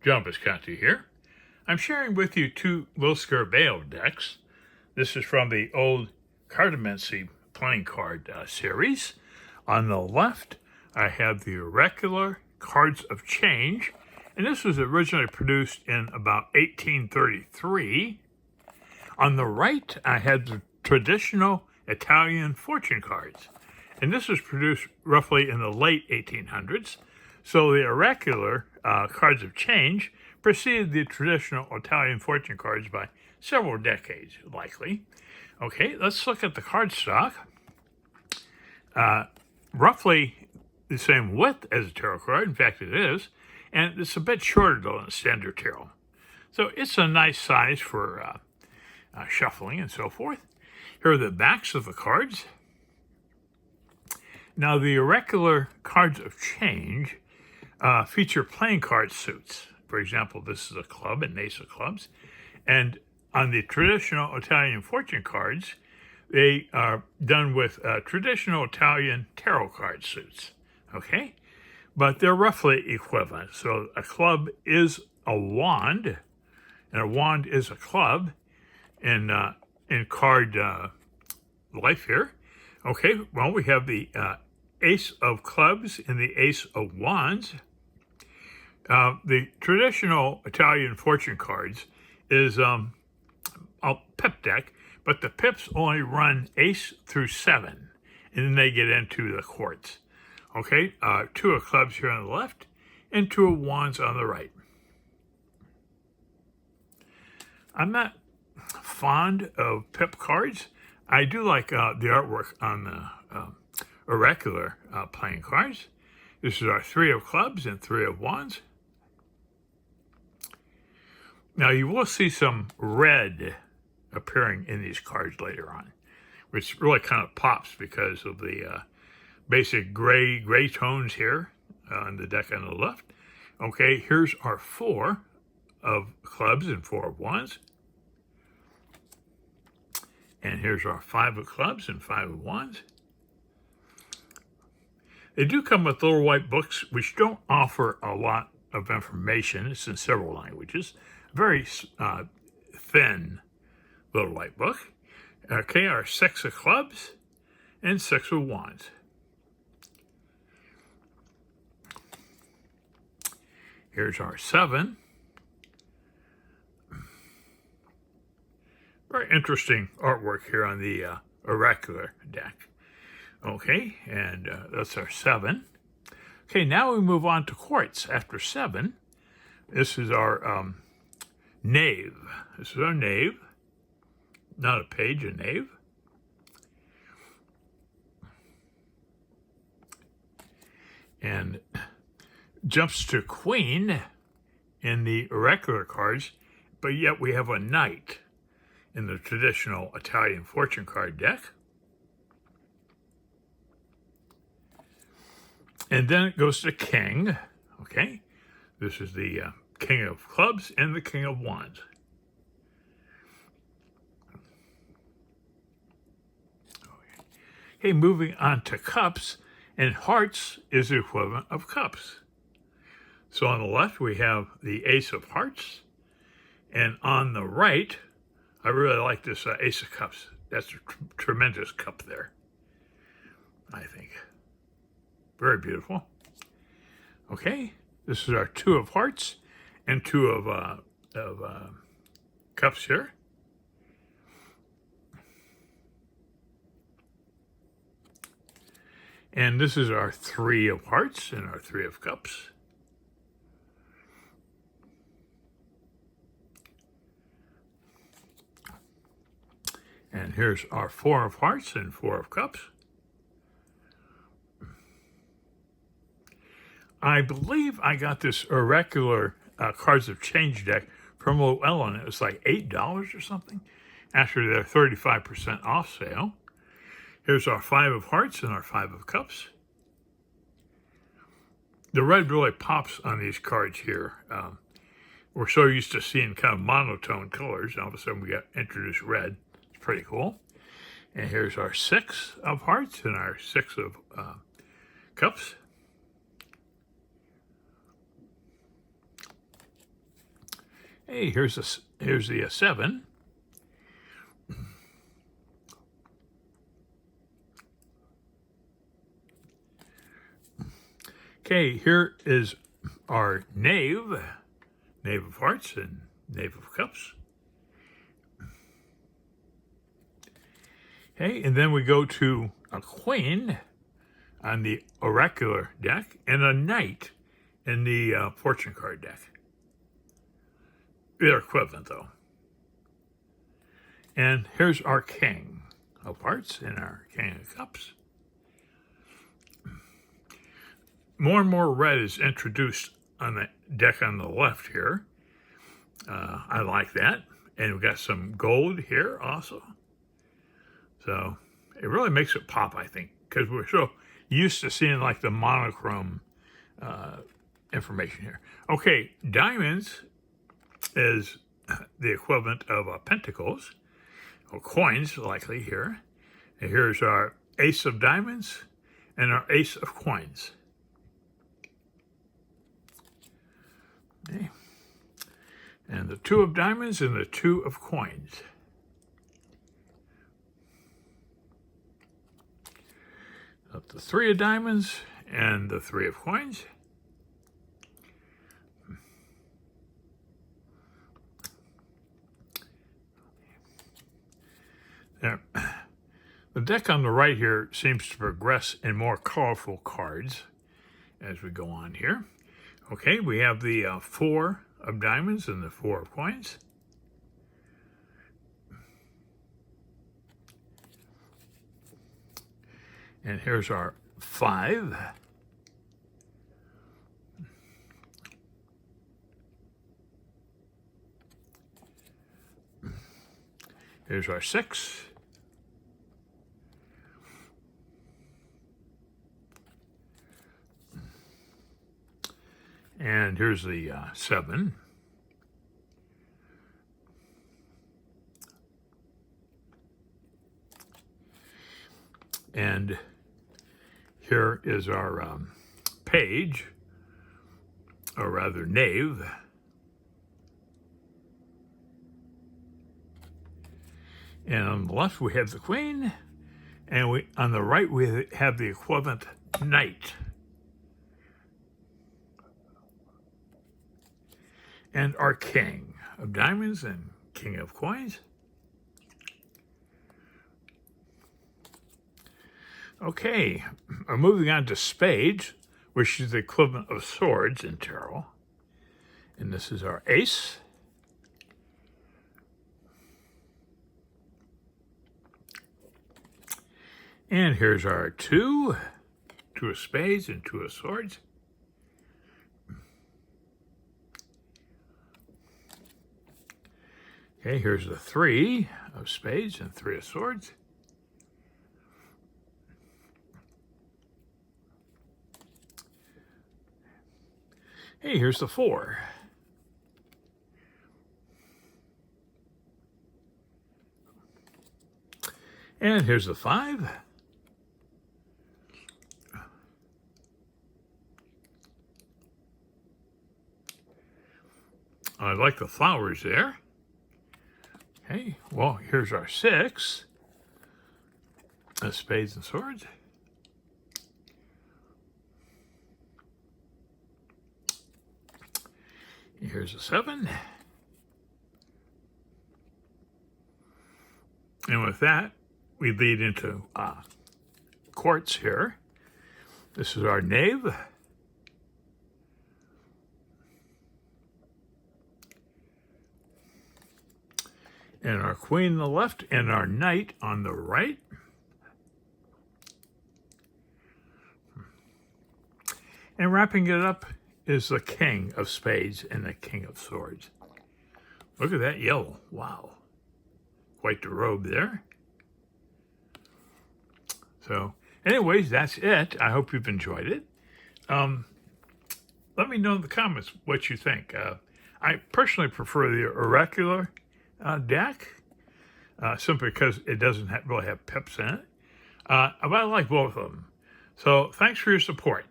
John Visconti here. I'm sharing with you two little Scarabeo decks. This is from the old Cartomancy playing card series. On the left, I have the Oracular Cards of Change, and this was originally produced in about 1833. On the right, I had the traditional Italian fortune cards, and this was produced roughly in the late 1800s. So the Oracular Cards of Change preceded the traditional Italian fortune cards by several decades, likely. Okay, let's look at the cardstock. Roughly the same width as a tarot card. In fact, it is. And it's a bit shorter than a standard tarot. So it's a nice size for shuffling and so forth. Here are the backs of the cards. Now, the Oracular Cards of Change feature playing card suits. For example, this is a club, an ace of clubs. And on the traditional Italian fortune cards, they are done with traditional Italian tarot card suits. Okay? But they're roughly equivalent. So a club is a wand, and a wand is a club in card life here. Okay, well, we have the Ace of Clubs and the Ace of Wands. The traditional Italian fortune cards is a pip deck, but the pips only run ace through 7, and then they get into the courts. Okay, 2 of clubs here on the left, and 2 of wands on the right. I'm not fond of pip cards. I do like the artwork on the Oracular playing cards. This is our 3 of clubs and 3 of wands. Now you will see some red appearing in these cards later on, which really kind of pops because of the basic gray tones here on the deck on the left. Okay, here's our 4 of clubs and 4 of wands. And here's our 5 of clubs and 5 of wands. They do come with little white books, which don't offer a lot of information. It's in several languages. Very thin little white book. Okay, our 6 of clubs and 6 of wands. Here's our 7. Very interesting artwork here on the Oracular deck. Okay, and that's our 7. Okay, now we move on to quartz. After 7, this is our knave. This is our knave. Not a page, a knave. And jumps to queen in the Oracular cards, but yet we have a knight in the traditional Italian fortune card deck. And then it goes to king. Okay, this is the king of clubs and the king of wands. Okay, moving on to cups, and hearts is the equivalent of cups. So on the left, we have the ace of hearts, and on the right, I really like this ace of cups. That's a tremendous cup there, I think. Very beautiful. Okay, this is our 2 of hearts and 2 of cups here. And this is our 3 of hearts and our 3 of cups. And here's our 4 of hearts and 4 of cups. I believe I got this Oracular Cards of Change deck from Llewellyn. It was like $8 or something after their 35% off sale. Here's our 5 of hearts and our 5 of cups. The red really pops on these cards here. We're so used to seeing kind of monotone colors, and all of a sudden we got introduced red. It's pretty cool. And here's our 6 of hearts and our 6 of cups. Hey, here's the 7. Okay, here is our knave of hearts and knave of cups. Okay, and then we go to a queen on the oracular deck and a knight in the fortune card deck. They're equivalent, though. And here's our king of hearts and our king of cups. More and more red is introduced on the deck on the left here. I like that. And we've got some gold here also. So it really makes it pop, I think, because we're so used to seeing like the monochrome information here. Okay, diamonds is the equivalent of pentacles, or coins likely here. And here's our ace of diamonds and our ace of coins. Okay. And the 2 of diamonds and the 2 of coins. Up the 3 of diamonds and the 3 of coins. There. The deck on the right here seems to progress in more colorful cards as we go on here. Okay, we have the 4 of diamonds and the 4 of coins. And here's our 5. Here's our 6. And here's the 7. And here is our page, or rather knave. And on the left we have the queen, and on the right we have the equivalent knight. And our king of diamonds and king of coins. Okay, we're moving on to spades, which is the equivalent of swords in tarot. And this is our ace. And here's our 2 of spades and 2 of swords. Okay, here's the 3 of spades and 3 of swords. Hey, here's the 4. And here's the 5. I like the flowers there. Okay, well, here's our 6 of spades and swords. Here's a 7. And with that, we lead into quartz here. This is our knave. And our queen on the left and our knight on the right. And wrapping it up is the king of spades and the king of swords. Look at that yellow. Wow. Quite the robe there. So, anyways, that's it. I hope you've enjoyed it. Let me know in the comments what you think. I personally prefer the oracular deck, simply because it doesn't really have pips in it. But I like both of them. So, thanks for your support.